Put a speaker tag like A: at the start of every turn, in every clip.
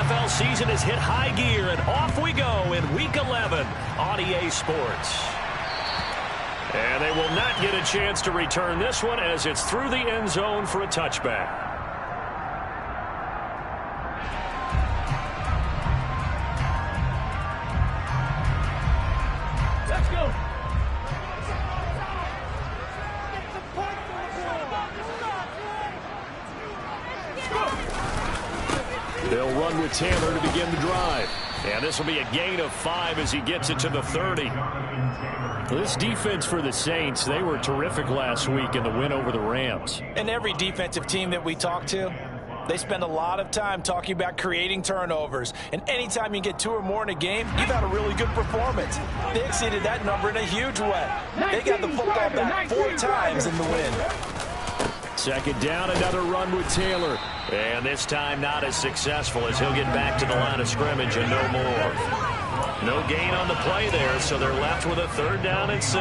A: NFL season has hit high gear, and off we go in Week 11 on EA Sports. And they will not get a chance to return this one as it's through the end zone for a touchback. They'll run with Taylor to begin the drive. And this will be a gain of 5 as he gets it to the 30. This defense for the Saints, they were terrific last week in the win over the Rams.
B: And every defensive team that we talk to, they spend a lot of time talking about creating turnovers. And anytime you get 2 or more in a game, you've had a really good performance. They exceeded that number in a huge way. They got the football back 4 times in the win.
A: Second down, another run with Taylor. And this time not as successful as he'll get back to the line of scrimmage and no more. No gain on the play there, so they're left with a 3rd down and 6.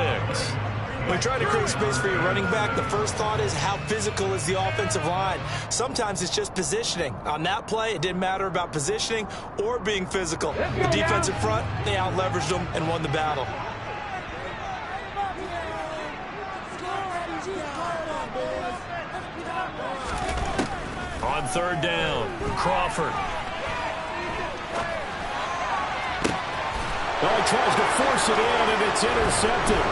B: When you try to create space for your running back, the first thought is how physical is the offensive line. Sometimes it's just positioning. On that play, it didn't matter about positioning or being physical. The defensive front, they out-leveraged them and won the battle.
A: On 3rd down, Crawford. Oh, he tries to force it in, and it's intercepted.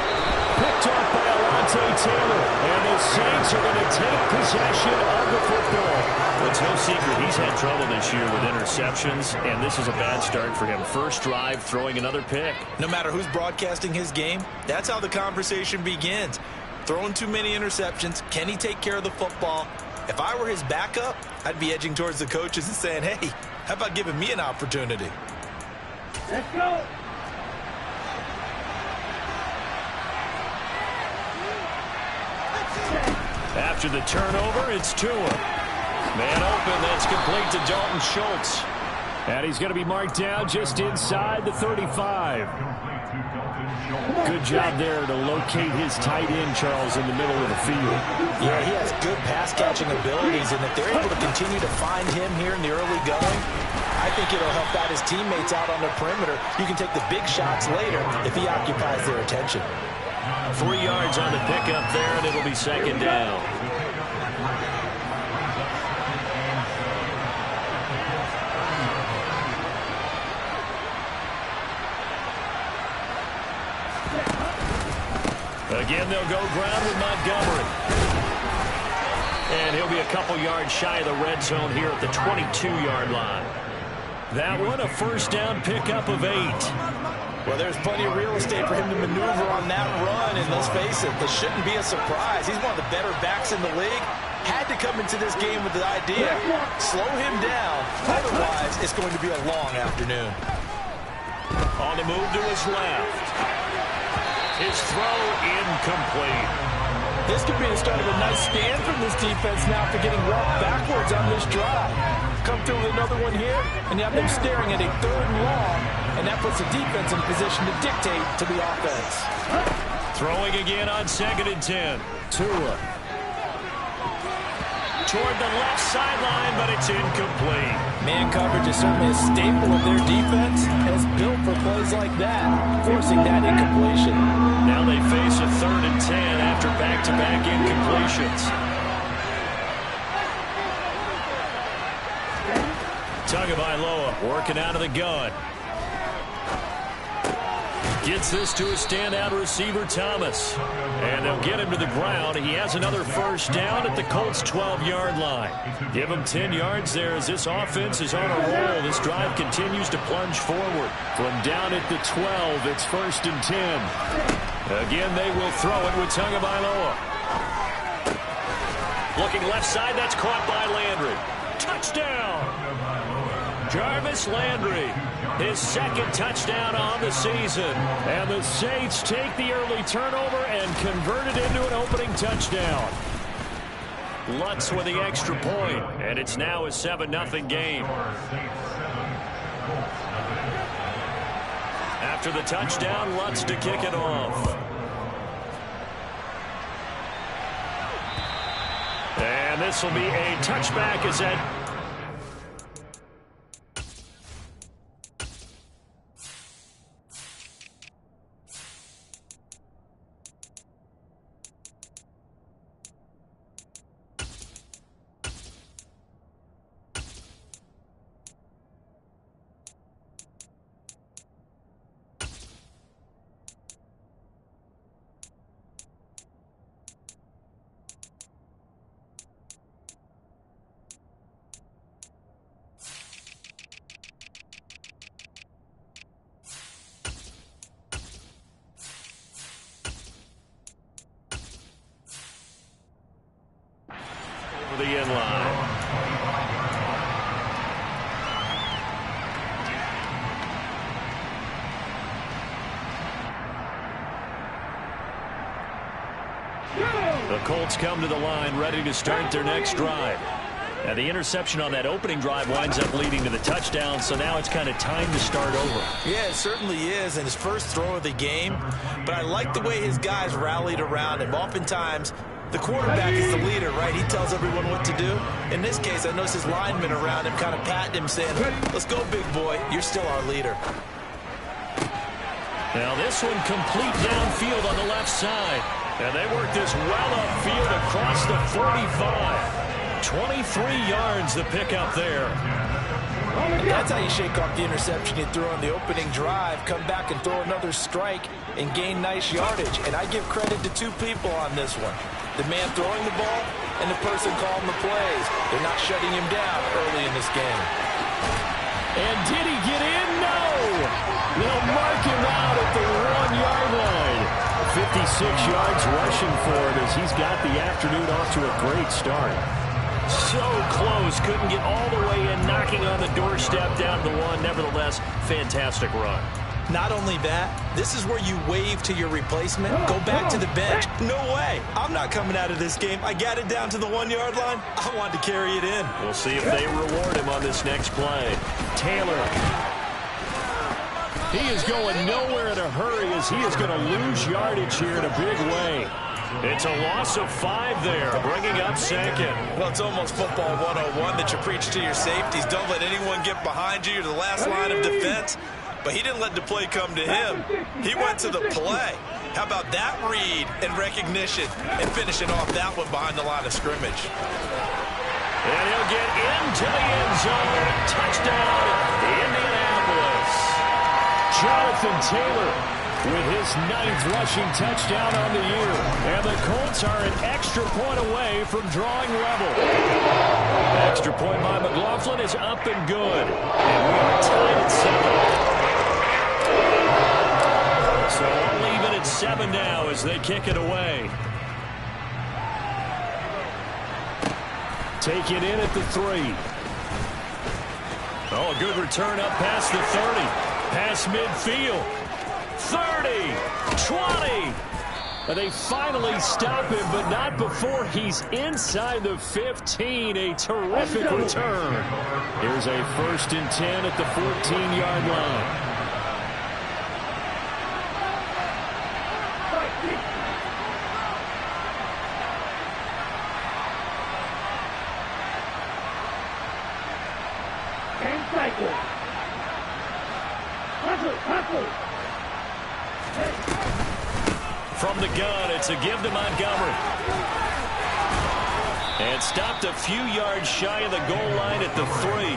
A: Picked off by Alontae Taylor. And the Saints are going to take possession of the football. Well, it's no secret he's had trouble this year with interceptions, and this is a bad start for him. First drive, throwing another pick.
B: No matter who's broadcasting his game, that's how the conversation begins. Throwing too many interceptions. Can he take care of the football? If I were his backup, I'd be edging towards the coaches and saying, hey, how about giving me an opportunity?
C: Let's go.
A: After the turnover, it's Tua. Man open, that's complete to Dalton Schultz. And he's going to be marked down just inside the 35. Good job there to locate his tight end, Charles, in the middle of the field.
B: Yeah, he has good pass-catching abilities, and if they're able to continue to find him here in the early going, I think it'll help out his teammates out on the perimeter. You can take the big shots later if he occupies their attention.
A: 3 yards on the pickup there, and it'll be 2nd down. Again, they'll go ground with Montgomery. And he'll be a couple yards shy of the red zone here at the 22-yard line. That one, a 1st down pickup of 8.
B: Well, there's plenty of real estate for him to maneuver on that run, and let's face it, this shouldn't be a surprise. He's one of the better backs in the league. Had to come into this game with the idea, slow him down. Otherwise, it's going to be a long afternoon.
A: On the move to his left. His throw incomplete.
B: This could be the start of a nice stand from this defense now for getting walked backwards on this drive. Come through with another one here, and you have them staring at a 3rd and long, and that puts the defense in position to dictate to the offense.
A: Throwing again on 2nd and 10. Tua. Toward the left sideline, but it's incomplete.
B: Man coverage is certainly a staple of their defense, and it's built for plays like that, forcing that incompletion.
A: Now they face a 3rd and 10 after back-to-back incompletions. Tagovailoa working out of the gun. Gets this to a standout receiver, Thomas. And they'll get him to the ground. He has another 1st down at the Colts' 12-yard line. Give him 10 yards there as this offense is on a roll. This drive continues to plunge forward. From down at the 12, it's 1st and 10. Again, they will throw it with Tagovailoa. Looking left side, that's caught by Landry. Touchdown! Jarvis Landry, his 2nd touchdown on the season. And the Saints take the early turnover and convert it into an opening touchdown. Lutz with the extra point, and it's now a 7-0 game. After the touchdown, Lutz to kick it off. And this will be a touchback as that The end line. The Colts come to the line ready to start their next drive. Now the interception on that opening drive winds up leading to the touchdown, so now it's kind of time to start over.
B: Yeah, it certainly is, and his first throw of the game. But I like the way his guys rallied around him. Oftentimes, the quarterback is the leader, right? He tells everyone what to do. In this case, I noticed his linemen around him kind of patting him, saying, let's go, big boy. You're still our leader.
A: Now this one complete downfield on the left side. And they work this well upfield across the 45. 23 yards the pickup there.
B: That's how you shake off the interception you threw on the opening drive. Come back and throw another strike and gain nice yardage. And I give credit to two people on this one. The man throwing the ball and the person calling the plays. They're not shutting him down early in this game.
A: And did he get in? No! They'll mark him out at the 1-yard line. 56 yards rushing for him as he's got the afternoon off to a great start. So close, couldn't get all the way in, knocking on the doorstep down to the 1. Nevertheless, fantastic run.
B: Not only that, this is where you wave to your replacement, go back to the bench. No way, I'm not coming out of this game. I got it down to the 1-yard line. I wanted to carry it in.
A: We'll see if they reward him on this next play. Taylor. He is going nowhere in a hurry as he is going to lose yardage here in a big way. It's a loss of 5 there, bringing up second.
B: Well, it's almost football 101 that you preach to your safeties. Don't let anyone get behind you. You're the last line of defense. But he didn't let the play come to him. He went to the play. How about that read and recognition and finishing off that one behind the line of scrimmage.
A: And he'll get into the end zone. Touchdown, Indianapolis. Jonathan Taylor with his 9th rushing touchdown on the year. And the Colts are an extra point away from drawing level. Extra point by McLaughlin is up and good. And we are tied at 7. So we'll leave it at 7 now as they kick it away. Take it in at the 3. Oh, a good return up past the 30. Past midfield. 30, 20. And they finally stop him, but not before he's inside the 15. A terrific return. Here's a 1st and 10 at the 14-yard line. From the gun, it's a give to Montgomery. And stopped a few yards shy of the goal line at the 3.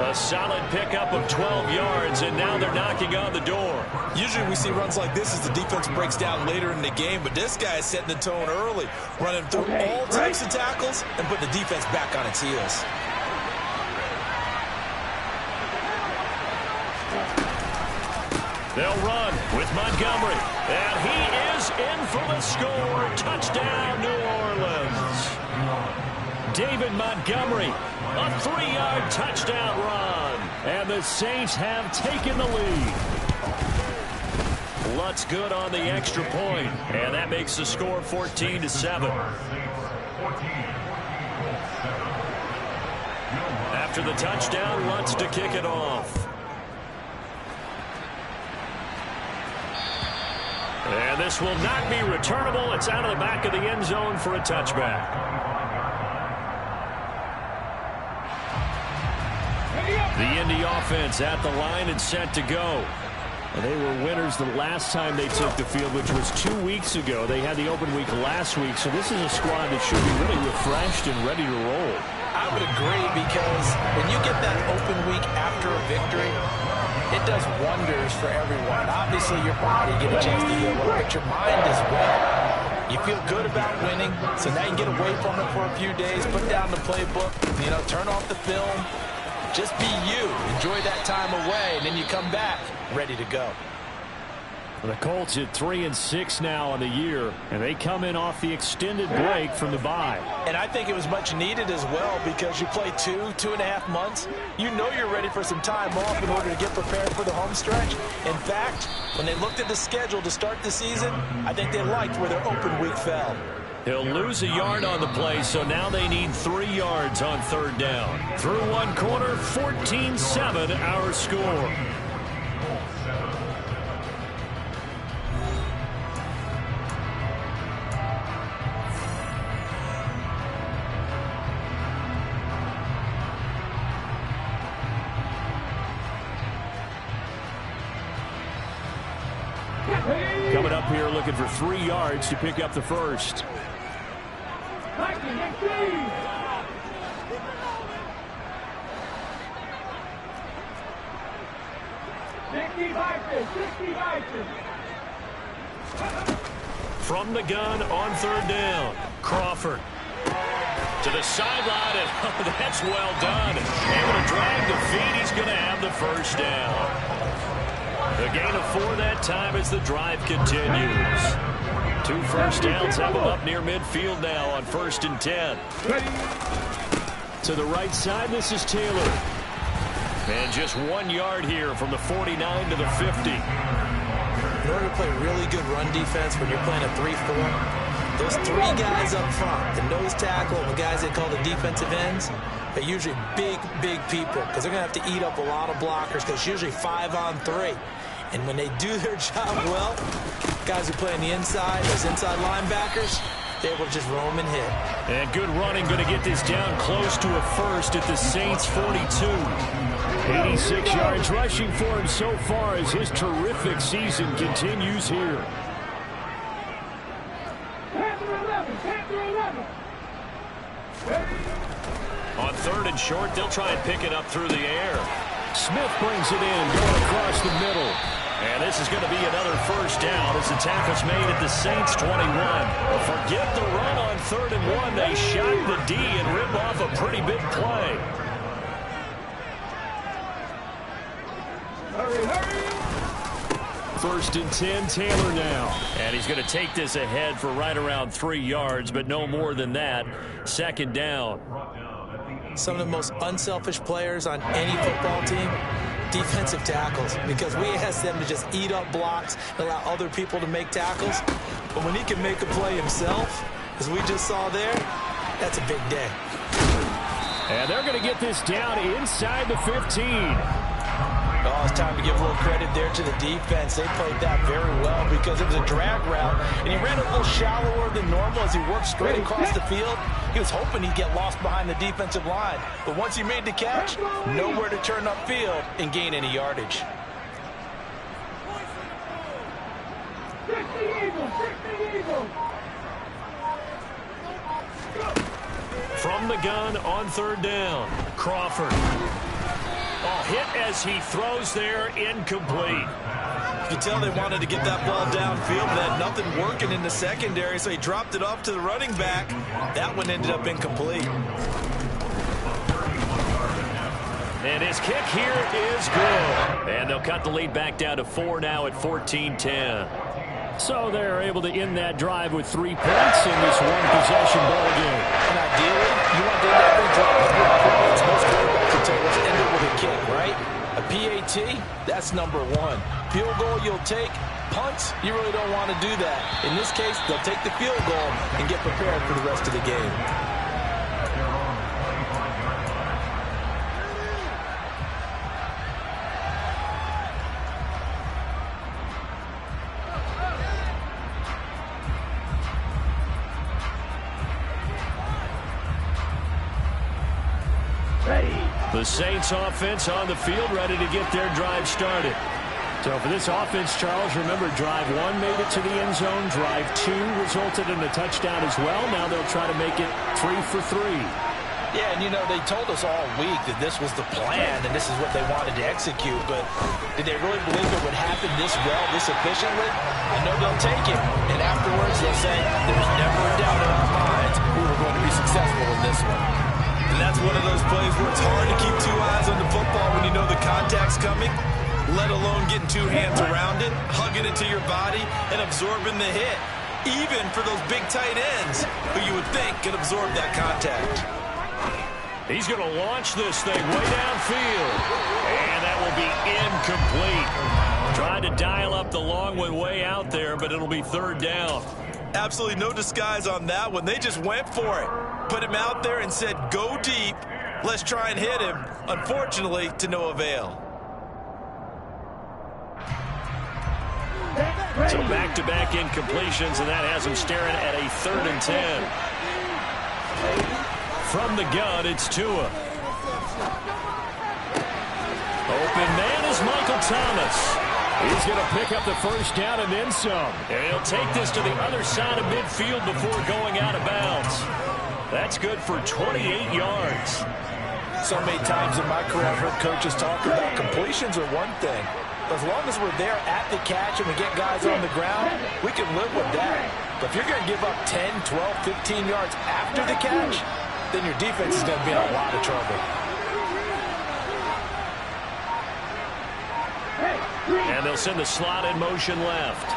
A: A solid pickup of 12 yards, and now they're knocking on the door.
B: Usually we see runs like this as the defense breaks down later in the game, but this guy is setting the tone early, running through all types of tackles and putting the defense back on its heels.
A: They'll run with Montgomery, and he is in for the score. Touchdown, New Orleans. David Montgomery, a 3-yard touchdown run, and the Saints have taken the lead. Lutz good on the extra point, and that makes the score 14-7. After the touchdown, Lutz to kick it off. And this will not be returnable. It's out of the back of the end zone for a touchback. The Indy offense at the line and set to go. And they were winners the last time they took the field, which was 2 weeks ago. They had the open week last week, so this is a squad that should be really refreshed and ready to roll.
B: I would agree, because when you get that open week after a victory, it does wonders for everyone. Obviously, your body get a chance to heal, but your mind as well. You feel good about winning, so now you get away from it for a few days, put down the playbook, turn off the film. Just be you. Enjoy that time away, and then you come back ready to go.
A: The Colts at 3-6 now on the year, and they come in off the extended break from the bye.
B: And I think it was much needed as well, because you play 2.5 months. You know you're ready for some time off in order to get prepared for the home stretch. In fact, when they looked at the schedule to start the season, I think they liked where their open week fell.
A: He'll lose a yard on the play, so now they need 3 yards on third down. Through one quarter, 14-7 our score. Coming up here looking for 3 yards to pick up the first. From the gun on third down, Crawford. To the sideline, and oh, that's well done. Able to drag the feet. He's going to have the first down. The gain of 4 that time as the drive continues. 2 first downs have them up near midfield now on 1st and 10. To the right side, this is Taylor. And just 1 yard here from the 49 to the 50.
B: In order to play really good run defense when you're playing a 3-4, those 3 guys up front, the nose tackle and the guys they call the defensive ends, are usually big people, because they're going to have to eat up a lot of blockers, because it's usually 5 on 3. And when they do their job well, guys who play on the inside, those inside linebackers, they will just roam and hit.
A: And good running, going to get this down close to a first at the Saints 42. 86 yards rushing for him so far as his terrific season continues here. On 3rd and short, they'll try and pick it up through the air. Smith brings it in, going across the middle. And this is going to be another first down as the tackle's made at the Saints 21. Forget the run on 3rd and 1. They shot the D and rip off a pretty big play. First and 10, Taylor now. And he's going to take this ahead for right around 3 yards, but no more than that. 2nd down.
B: Some of the most unselfish players on any football team, defensive tackles, because we ask them to just eat up blocks and allow other people to make tackles. But when he can make a play himself, as we just saw there, that's a big day.
A: And they're going to get this down inside the 15.
B: Oh, it's time to give a little credit there to the defense. They played that very well because it was a drag route, and he ran a little shallower than normal as he worked straight across the field. He was hoping he'd get lost behind the defensive line, but once he made the catch, nowhere to turn upfield and gain any yardage.
A: From the gun on 3rd down, Crawford. Oh, hit as he throws there, incomplete.
B: You can tell they wanted to get that ball downfield, but they had nothing working in the secondary, so he dropped it off to the running back. That one ended up incomplete.
A: And his kick here is good. And they'll cut the lead back down to 4 now at 14-10. So they're able to end that drive with 3 points in this one-possession ball game.
B: And ideally, you want to end every drive with 3 points. Most quarterbacks will tell us end it with a kick, right? A PAT, that's number 1. Field goal you'll take. Punts, you really don't want to do that. In this case, they'll take the field goal and get prepared for the rest of the game.
A: The Saints offense on the field, ready to get their drive started. So for this offense, Charles, remember, drive 1 made it to the end zone. Drive 2 resulted in a touchdown as well. Now they'll try to make it 3 for 3.
B: Yeah, and you know, they told us all week that this was the plan and this is what they wanted to execute, but did they really believe it would happen this well, this efficiently? I know they'll take it, and afterwards they'll say, there's never a doubt in our minds we were going to be successful in this one. And that's one of those plays where it's hard to keep 2 eyes on the football when you know the contact's coming. let alone getting two hands around it, hugging it to your body, and absorbing the hit, even for those big tight ends who you would think could absorb that contact.
A: He's going to launch this thing way downfield, and that will be incomplete. Trying to dial up the long one way out there, but it'll be third down.
B: Absolutely no disguise on that one. They just went for it. Put him out there and said, go deep. Let's try and hit him. Unfortunately, to no avail.
A: So back-to-back incompletions, and that has him staring at a 3rd and 10. From the gun, it's Tua. Open man is Michael Thomas. He's going to pick up the first down and then some. And he'll take this to the other side of midfield before going out of bounds. That's good for 28 yards.
B: So many times in my career I've heard coaches talk about completions are one thing. As long as we're there at the catch and we get guys on the ground, we can live with that. But if you're going to give up 10, 12, 15 yards after the catch, then your defense is going to be in a lot of trouble.
A: And they'll send the slot in motion left.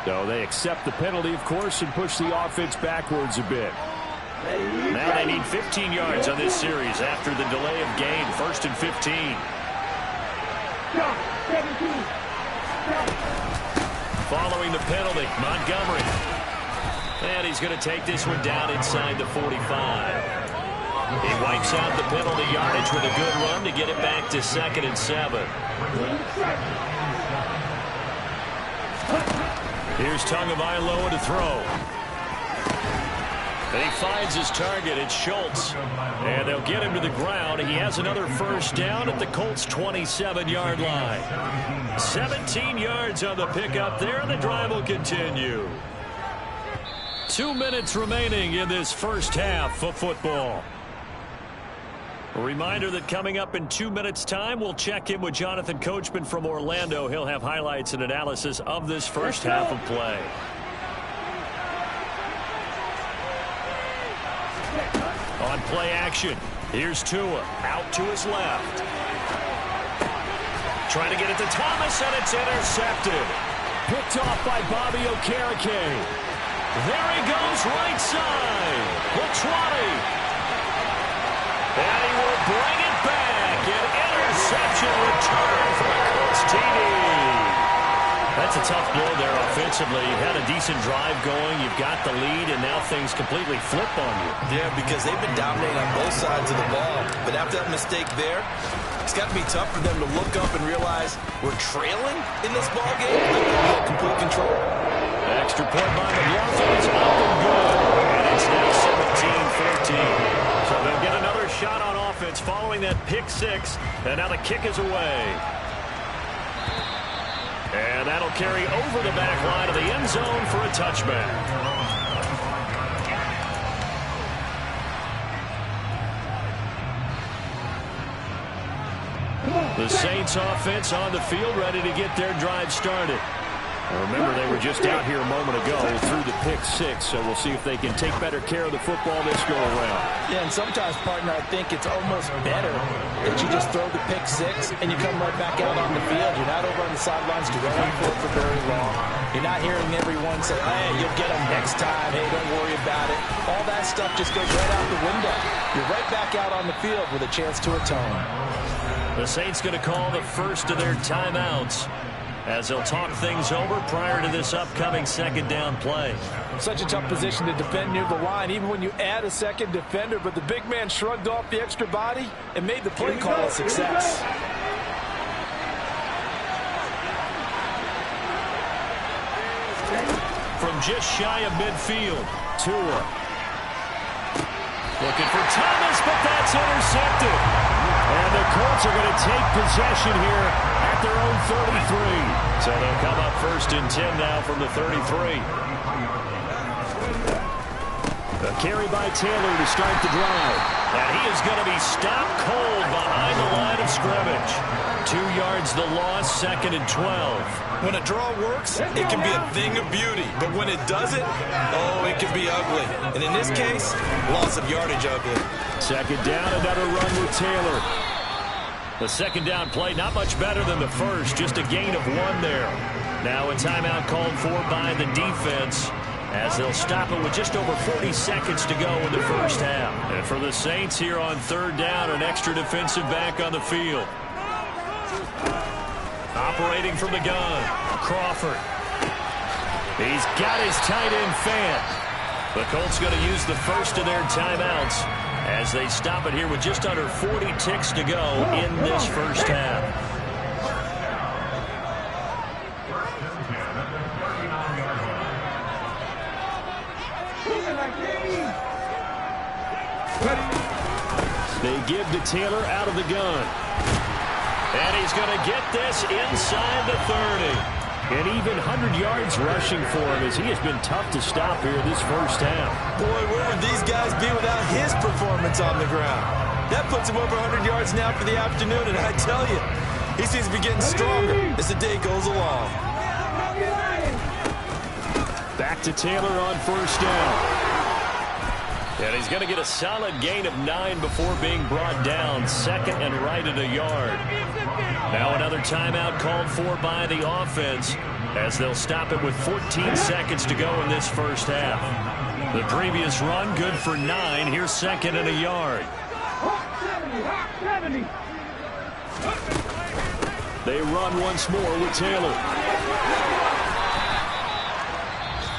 A: So they accept the penalty, of course, and push the offense backwards a bit. Now they need 15 yards on this series after the delay of game. 1st and 15. Following the penalty, Montgomery. And he's going to take this one down inside the 45. He wipes out the penalty yardage with a good run to get it back to 2nd and 7. Here's Tagovailoa to throw. And he finds his target. It's Schultz. And they'll get him to the ground. He has another first down at the Colts' 27-yard line. 17 yards on the pickup there, and the drive will continue. 2 minutes remaining in this first half of football. A reminder that coming up in 2 minutes' time, we'll check in with Jonathan Coachman from Orlando. He'll have highlights and analysis of this first half of play. On play action, here's Tua, out to his left. Trying to get it to Thomas, and it's intercepted. Picked off by Bobby Okereke. There he goes, right side. The 20. And he will bring it back. An interception return for the Colts TD. That's a tough blow there offensively. You've had a decent drive going. You've got the lead, and now things completely flip on you.
B: Yeah, because they've been dominating on both sides of the ball. But after that mistake there, it's got to be tough for them to look up and realize we're trailing in this ball game. We have complete control.
A: Extra point by McLaughlin is up and good. And it's now 17-14. So they'll get another shot on offense following that pick six. And now the kick is away. And that'll carry over the back line of the end zone for a touchback. The Saints offense on the field, ready to get their drive started. Remember, they were just out here a moment ago through the pick six, so we'll see if they can take better care of the football this go-around.
B: Yeah, and sometimes, partner, I think it's almost better that you just throw the pick six and you come right back out on the field. You're not over on the sidelines dwelling for very long. You're not hearing everyone say, hey, you'll get them next time. Hey, don't worry about it. All that stuff just goes right out the window. You're right back out on the field with a chance to atone.
A: The Saints going to call the first of their timeouts as they'll talk things over prior to this upcoming second down play.
B: Such a tough position to defend near the line, even when you add a second defender, but the big man shrugged off the extra body and made the play call a success.
A: From just shy of midfield, Tua. Looking for Thomas, but that's intercepted. And the Colts are going to take possession here at their own 33. So they'll come up 1st and 10 now from the 33. A carry by Taylor to start the drive. And he is going to be stopped cold behind the line of scrimmage. 2 yards the loss, 2nd and 12.
B: When a draw works, it can be a thing of beauty. But when it doesn't, oh, it can be ugly. And in this case, loss of yardage ugly.
A: 2nd down, another run with Taylor. The 2nd down play, not much better than the first, just a gain of 1 there. Now a timeout called for by the defense, as they'll stop it with just over 40 seconds to go in the first half. And for the Saints here on 3rd down, an extra defensive back on the field. Operating from the gun, Crawford. He's got his tight end Fant. The Colts going to use the first of their timeouts as they stop it here with just under 40 ticks to go in this first half. They give to Taylor out of the gun. And he's going to get this inside the 30. An even 100 yards rushing for him as he has been tough to stop here this first half.
B: Boy, where would these guys be without his performance on the ground? That puts him over 100 yards now for the afternoon, and I tell you, he seems to be getting stronger as the day goes along.
A: Back to Taylor on 1st down. And he's going to get a solid gain of 9 before being brought down. 2nd and right at a yard. Now another timeout called for by the offense as they'll stop it with 14 seconds to go in this first half. The previous run good for 9. Here's 2nd and a yard. They run once more with Taylor.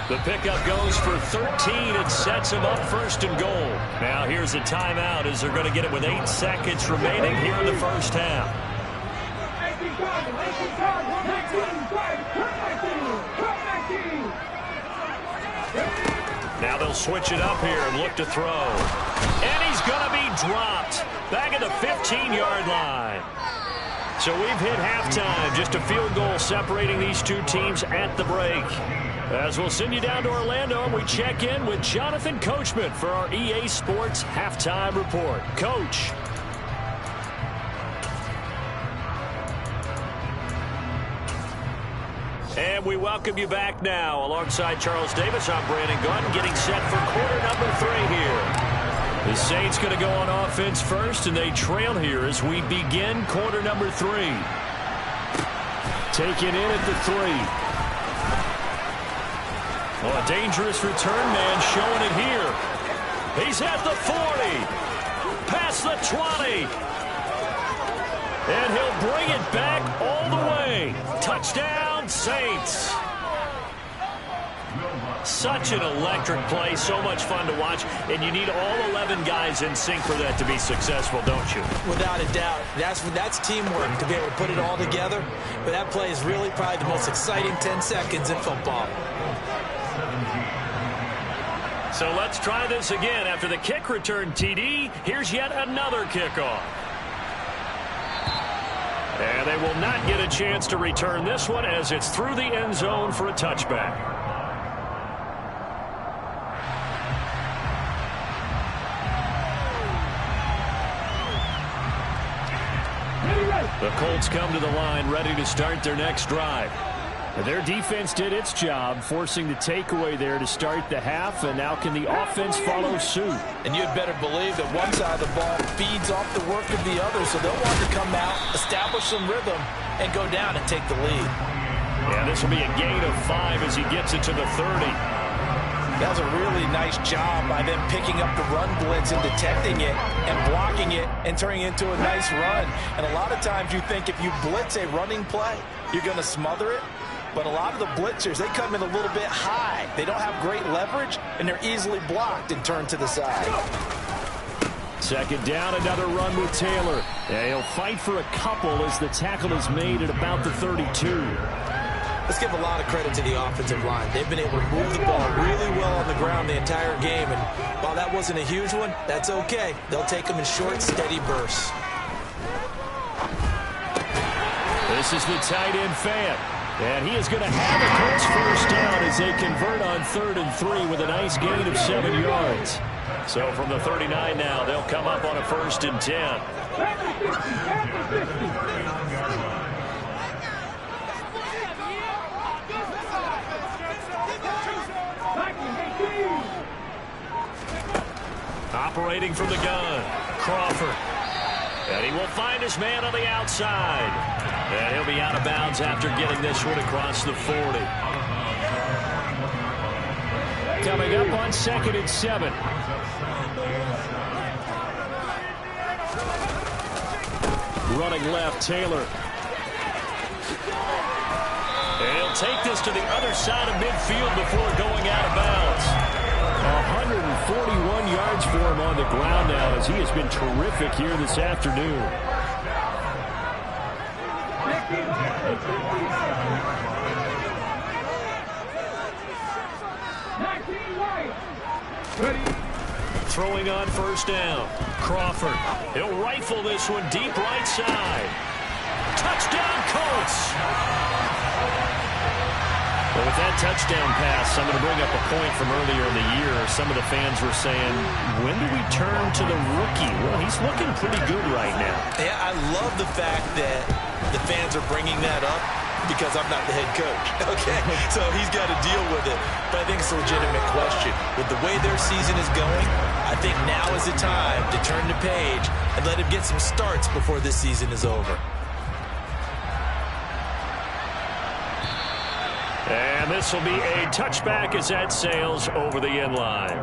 A: The pickup goes for 13 and sets him up 1st and goal. Now here's a timeout as they're going to get it with 8 seconds remaining here in the first half. Now they'll switch it up here and look to throw. And he's going to be dropped back at the 15-yard line. So we've hit halftime. Just a field goal separating these two teams at the break. As we'll send you down to Orlando, and we check in with Jonathan Coachman for our EA Sports Halftime Report. Coach. And we welcome you back now. Alongside Charles Davis, I'm Brandon Gunn, getting set for quarter number 3 here. The Saints going to go on offense first, and they trail here as we begin quarter number 3. Taken in at the 3. Well, a dangerous return man showing it here. He's at the 40. Past the 20. And he'll bring it back all the way. Touchdown, Saints. Such an electric play, so much fun to watch, and you need all 11 guys in sync for that to be successful, don't you? Without a doubt. That's teamwork to be able to put it all together, but that play is really probably the most exciting 10 seconds in football. So let's try this again. After the kick return TD, here's yet another kickoff. And they will not get a chance to return this one as it's through the end zone for a touchback. The Colts come to the line ready to start their next drive. Their defense did its job, forcing the takeaway there to start the half, and now can the offense follow suit? And you'd better believe that one side of the ball feeds off the work of the other, so they'll want to come out, establish some rhythm, and go down and take the lead. Yeah, this will be a gain of 5 as he gets it to the 30. That was a really nice job by them picking up the run blitz and detecting it and blocking it and turning it into a nice run. And a lot of times you think if you blitz a running play, you're going to smother it. But a lot of the blitzers, they come in a little bit high. They don't have great leverage, and they're easily blocked and turned to the side. 2nd down, another run with Taylor. Yeah, he'll fight for a couple as the tackle is made at about the 32. Let's give a lot of credit to the offensive line. They've been able to move the ball really well on the ground the entire game. And while that wasn't a huge one, that's okay. They'll take them in short, steady bursts. This is the tight end Fant. And he is going to have a Colts first down as they convert on 3rd and 3 with a nice gain of 7 yards. So from the 39 now, they'll come up on a 1st and 10. Operating from the gun, Crawford. And he will find his man on the outside. And he'll be out of bounds after getting this one across the 40. Coming up on 2nd and 7. Running left, Taylor. And he'll take this to the other side of midfield before going out of bounds. 141 yards for him on the ground now as he has been terrific here this afternoon. Throwing on 1st down. Crawford. He'll rifle this one deep right side. Touchdown, Colts! Well, with that touchdown pass, I'm going to bring up a point from earlier in the year. Some of the fans were saying, when do we turn to the rookie? Well, he's looking pretty good right now.
B: Yeah, I love the fact that the fans are bringing that up because I'm not the head coach. Okay, so he's got to deal with it. But I think it's a legitimate question. With the way their season is going, I think now is the time to turn the page and let him get some starts before this season is over.
A: And this will be a touchback as that sails over the end line.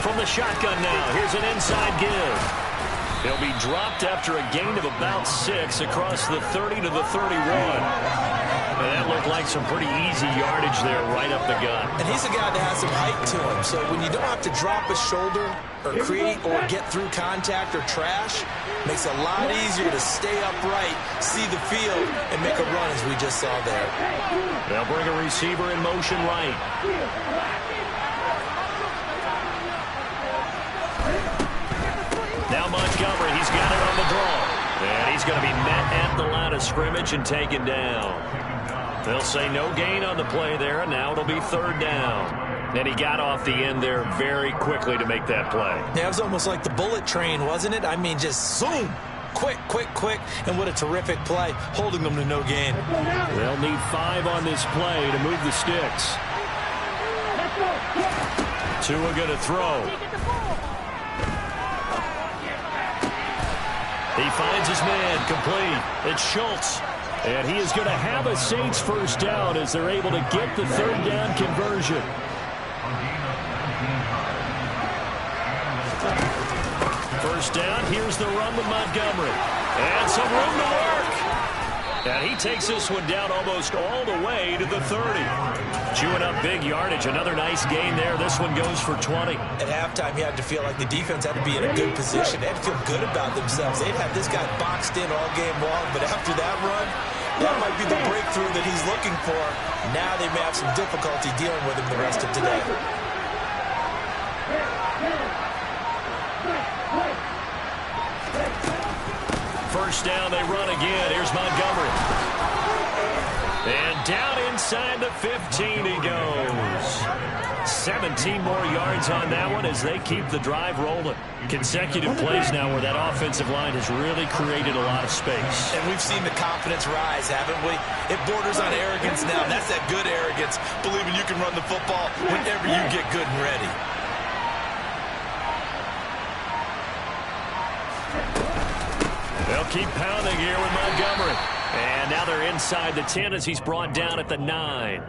A: From the shotgun now, here's an inside give. He'll be dropped after a gain of about 6 across the 30 to the 31. And that looked like some pretty easy yardage there right up the gut.
B: And he's a guy that has some height to him. So when you don't have to drop a shoulder or create or get through contact or trash, makes it a lot easier to stay upright, see the field, and make a run as we just saw there.
A: They'll bring a receiver in motion right. Now Montgomery, he's got it on the draw. And he's going to be met at the line of scrimmage and taken down. They'll say no gain on the play there, and now it'll be 3rd down. And he got off the end there very quickly to make that play.
B: Yeah, it was almost like the bullet train, wasn't it? I mean, just zoom. Quick, quick, quick. And what a terrific play, holding them to no gain.
A: They'll need 5 on this play to move the sticks. Tua going to throw. He finds his man complete. It's Schultz. And he is going to have a Saints first down as they're able to get the 3rd down conversion. First down, here's the run with Montgomery. And some room to work. And he takes this one down almost all the way to the 30. Chewing up big yardage. Another nice gain there. This one goes for 20.
B: At halftime, you had to feel like the defense had to be in a good position. They had to feel good about themselves. They'd had this guy boxed in all game long, but after that run, that might be the breakthrough that he's looking for. Now they may have some difficulty dealing with him the rest of today.
A: First down, they run again. Here's Montgomery. And down inside the 15 he goes. 17 more yards on that one as they keep the drive rolling. Consecutive plays now where that offensive line has really created a lot of space.
B: And we've seen the confidence rise, haven't we? It borders on arrogance now. That's that good arrogance, believing you can run the football whenever you get good and ready.
A: They'll keep pounding here with Montgomery. And now they're inside the 10 as he's brought down at the 9.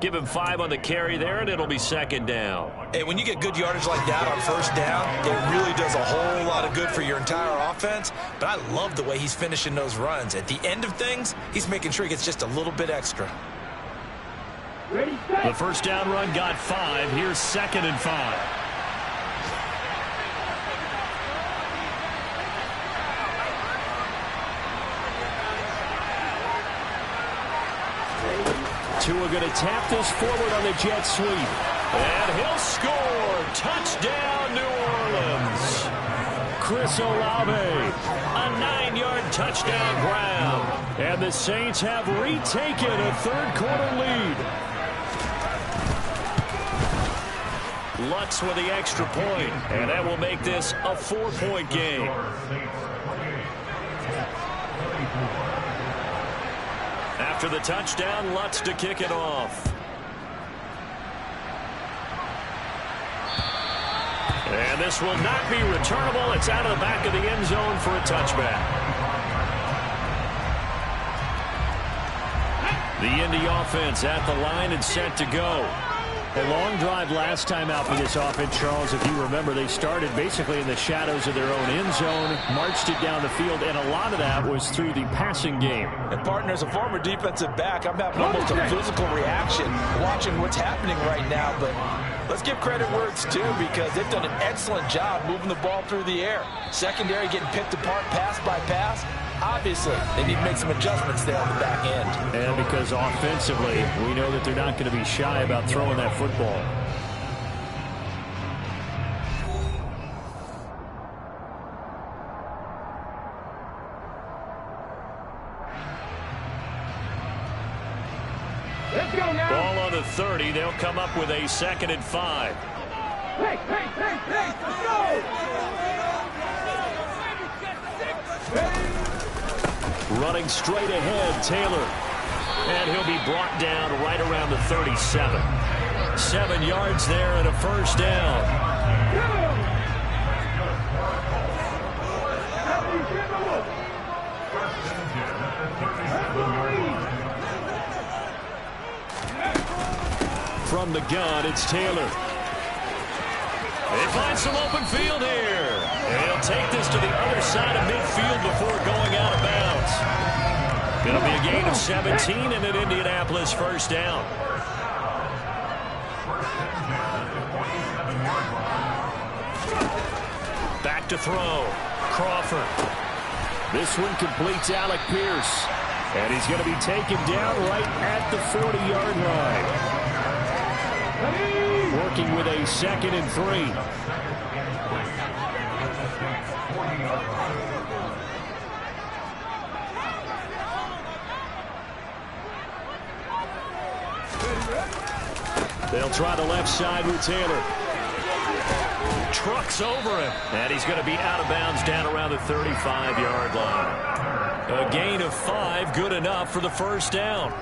A: Give him 5 on the carry there, and it'll be 2nd down.
B: Hey, when you get good yardage like that on first down, it really does a whole lot of good for your entire offense. But I love the way he's finishing those runs. At the end of things, he's making sure he gets just a little bit extra.
A: The first down run got 5. Here's 2nd and 5. Tua going to tap this forward on the jet sweep. And he'll score. Touchdown, New Orleans. Chris Olave, a 9-yard touchdown grab. And the Saints have retaken a third-quarter lead. Lutz with the extra point, and that will make this a 4-point game. After the touchdown, Lutz to kick it off. And this will not be returnable. It's out of the back of the end zone for a touchback. The Indy offense at the line and set to go. A long drive last time out for this offense, Charles. If you remember, they started basically in the shadows of their own end zone, marched it down the field, and a lot of that was through the passing game.
B: And partner, as a former defensive back, I'm having almost a physical reaction watching what's happening right now. But let's give credit where it's due, because they've done an excellent job moving the ball through the air. Secondary getting picked apart pass by pass. Obviously, they need to make some adjustments there on the back end.
A: And because offensively, we know that they're not going to be shy about throwing that football.
C: Let's go now.
A: Ball on the 30. They'll come up with a 2nd and 5.
C: Hey, let's go.
A: Running straight ahead, Taylor. And he'll be brought down right around the 37. 7 yards there and a first down. From the gun, it's Taylor. They find some open field here. And he'll take this to the other side of midfield before going out of bounds. It'll be a gain of 17 and an Indianapolis first down. Back to throw. Crawford. This one completes Alec Pierce. And he's going to be taken down right at the 40-yard line. Working with a 2nd and 3. They'll try the left side with Taylor. Trucks over him. And he's going to be out of bounds down around the 35-yard line. A gain of 5, good enough for the first down.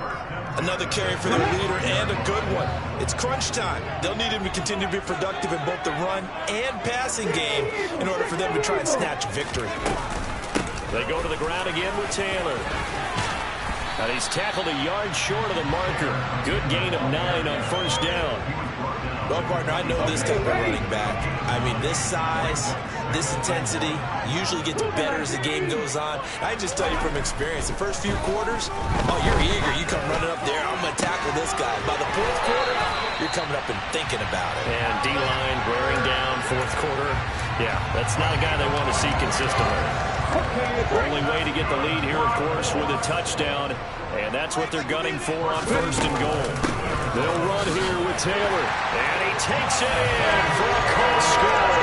B: Another carry for their leader, and a good one. It's crunch time. They'll need him to continue to be productive in both the run and passing game in order for them to try and snatch victory.
A: They go to the ground again with Taylor. And he's tackled a yard short of the marker. Good gain of 9 on first down.
B: Well, partner, I know this type of running back. I mean, this size, this intensity usually gets better as the game goes on. I just tell you from experience, the first few quarters, oh, you're eager. You come running up there, I'm going to tackle this guy. By the 4th quarter, you're coming up and thinking about it.
A: And D-line wearing down 4th quarter. Yeah, that's not a guy they want to see consistently. Only way to get the lead here, of course, with a touchdown. And that's what they're gunning for on 1st and goal. They'll run here with Taylor. And he takes it in for a close score.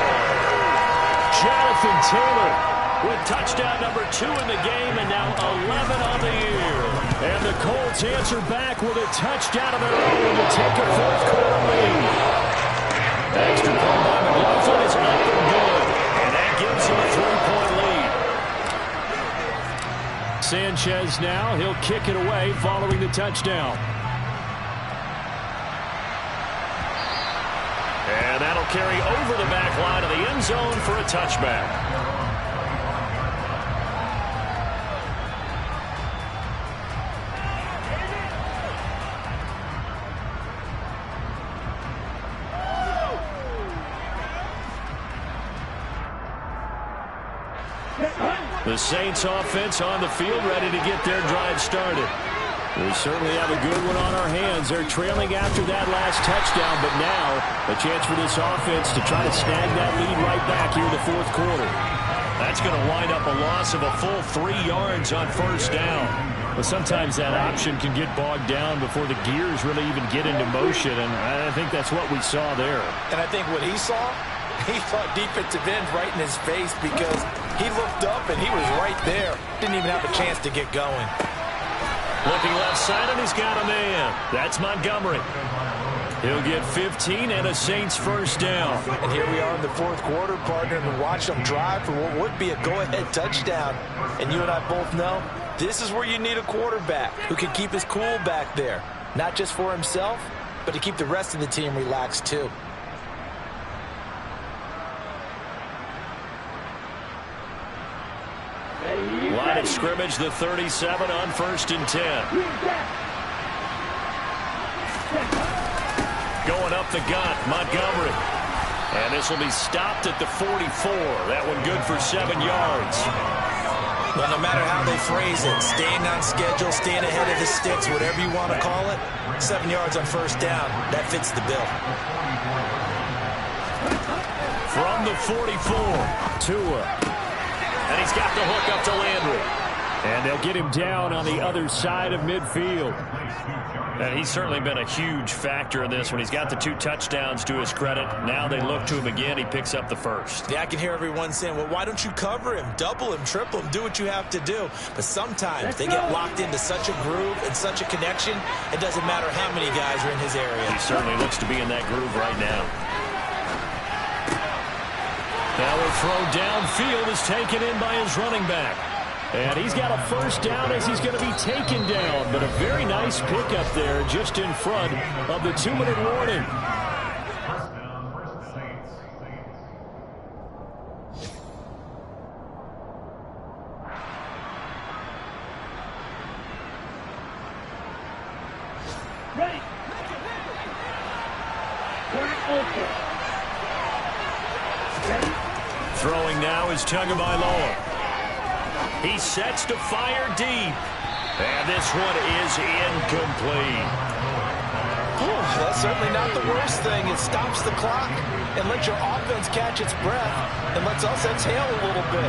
A: Jonathan Taylor with touchdown number 2 in the game, and now 11 on the year. And the Colts answer back with a touchdown of their own to take a 4th quarter lead. Extra point by McLaughlin is up and good. And that gives him a 3-point lead. Sanchez now, he'll kick it away following the touchdown. And that'll carry over the back line of the end zone for a touchback. The Saints offense on the field, ready to get their drive started. We certainly have a good one on our hands. They're trailing after that last touchdown, but now a chance for this offense to try to snag that lead right back here in the 4th quarter. That's going to wind up a loss of a full 3 yards on first down. But sometimes that option can get bogged down before the gears really even get into motion, and I think that's what we saw there.
B: And I think what he saw defensive end right in his face, because he looked up and he was right there. Didn't even have a chance to get going.
A: Looking left side, and he's got a man. That's Montgomery. He'll get 15 and a Saints first down.
B: And here we are in the fourth quarter, partner, and watch them drive for what would be a go-ahead touchdown. And you and I both know this is where you need a quarterback who can keep his cool back there. Not just for himself, but to keep the rest of the team relaxed too.
A: Line of scrimmage, the 37 on 1st and 10. Going up the gut, Montgomery. And this will be stopped at the 44. That one good for 7 yards.
B: Well, no matter how they phrase it, staying on schedule, staying ahead of the sticks, whatever you want to call it, 7 yards on first down, that fits the bill.
A: From the 44, Tua. And he's got the hook up to Landry. And they'll get him down on the other side of midfield. And he's certainly been a huge factor in this when he's got the 2 touchdowns to his credit. Now they look to him again. He picks up the first.
B: Yeah, I can hear everyone saying, well, why don't you cover him? Double him, triple him, do what you have to do. But sometimes they get locked into such a groove and such a connection, it doesn't matter how many guys are in his area.
A: He certainly looks to be in that groove right now. Now a throw downfield is taken in by his running back. And he's got a first down as he's going to be taken down. But a very nice pickup there just in front of the 2-minute warning.
C: Ready.
A: Throwing now is Tagovailoa. He sets to fire deep. And this one is incomplete.
B: That's certainly not the worst thing. It stops the clock and lets your offense catch its breath and lets us exhale a little bit.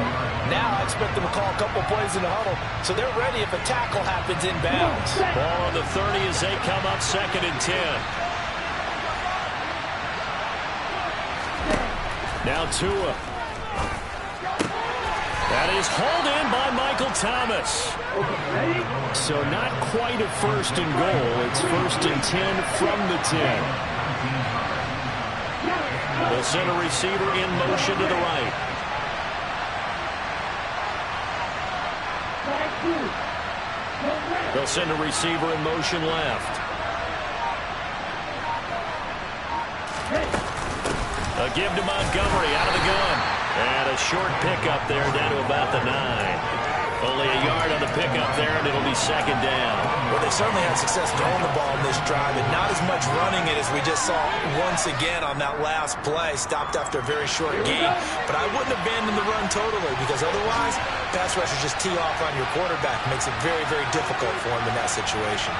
B: Now I expect them to call a couple plays in the huddle so they're ready if a tackle happens inbounds.
A: Ball on the 30 as they come up 2nd and 10. Now Tua. That is hauled in by Michael Thomas. So not quite a 1st and goal. It's 1st and 10 from the 10. They'll send a receiver in motion to the right. They'll send a receiver in motion left. A give to Montgomery out of the gun. And a short pickup there down to about the 9. Only a yard on the pickup there, and it'll be 2nd down.
B: Well, they certainly had success throwing the ball in this drive, and not as much running it as we just saw once again on that last play. Stopped after a very short gain. But I wouldn't abandon the run totally, because otherwise, pass rushers just tee off on your quarterback. Makes it very, very difficult for him in that situation.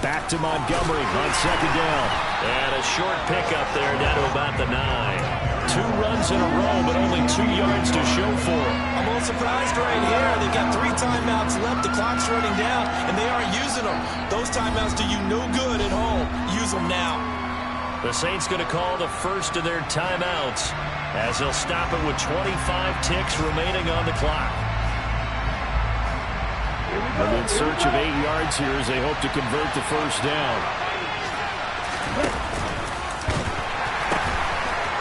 A: Back to Montgomery on 2nd down. And a short pickup there down to about the 9. 2 runs in a row, but only 2 yards to show for it.
B: I'm a little surprised right here. They've got 3 timeouts left. The clock's running down, and they aren't using them. Those timeouts do you no good at home. Use them now.
A: The Saints going to call the first of their timeouts as they'll stop it with 25 ticks remaining on the clock. And in search of 8 yards here as they hope to convert the first down.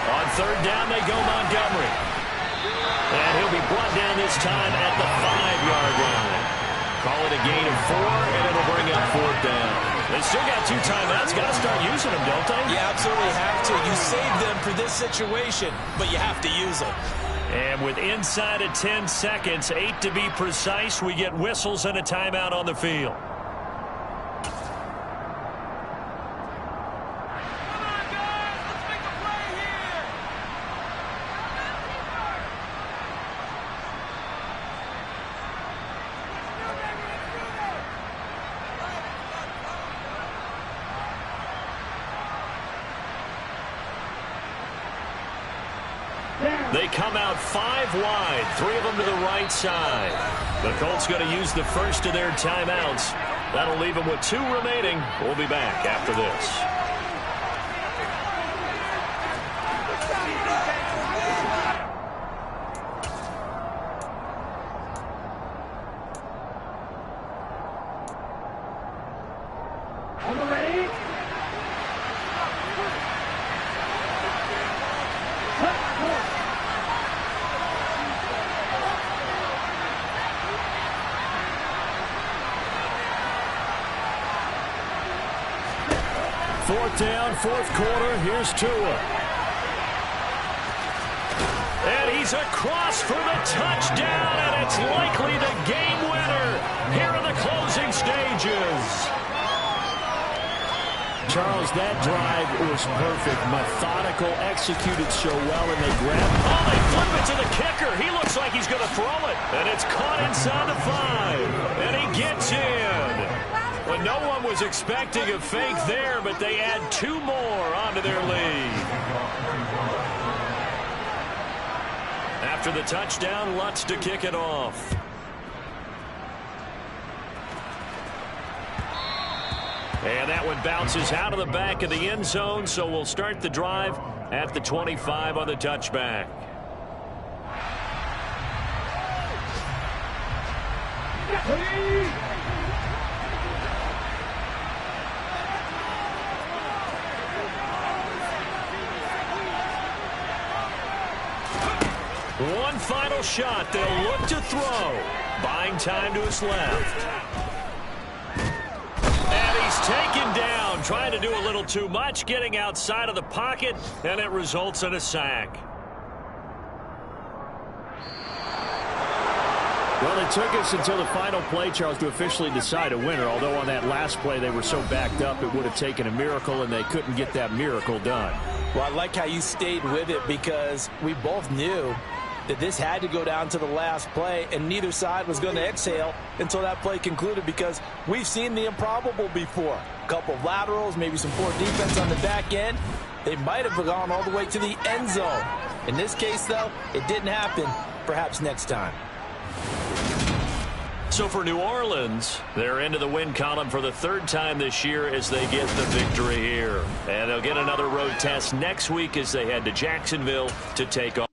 A: On 3rd down they go Montgomery. And he'll be brought down this time at the 5-yard line. Call it a gain of 4, and it'll bring up 4th down. They still got 2 timeouts. Got to start using them, don't they?
B: You absolutely have to. You save them for this situation, but you have to use them.
A: And with inside of 10 seconds, 8 to be precise, we get whistles and a timeout on the field. They come out 5 wide, 3 of them to the right side. The Colts going to use the first of their timeouts. That'll leave them with 2 remaining. We'll be back after this.
C: On the ready.
A: Fourth down, fourth quarter. Here's Tua. And he's across for the touchdown, and it's likely the game winner here in the closing stages.
D: Charles, that drive was perfect. Methodical, executed so well, and they grabbed.
A: Oh, they flip it to the kicker. He looks like he's going to throw it. And it's caught inside the 5. And he gets in. But no one was expecting a fake there, but they add 2 more onto their lead. After the touchdown, Lutz to kick it off. And that one bounces out of the back of the end zone, so we'll start the drive at the 25 on the touchback. One final shot. They'll look to throw. Buying time to his left. Taken down, trying to do a little too much, getting outside of the pocket, and it results in a sack.
D: Well, it took us until the final play, Charles, to officially decide a winner, although on that last play they were so backed up it would have taken a miracle, and they couldn't get that miracle done.
B: Well, I like how you stayed with it because we both knew that this had to go down to the last play, and neither side was going to exhale until that play concluded because we've seen the improbable before. A couple of laterals, maybe some poor defense on the back end. They might have gone all the way to the end zone. In this case, though, it didn't happen. Perhaps next time.
A: So for New Orleans, they're into the win column for the 3rd time this year as they get the victory here. And they'll get another road test next week as they head to Jacksonville to take on.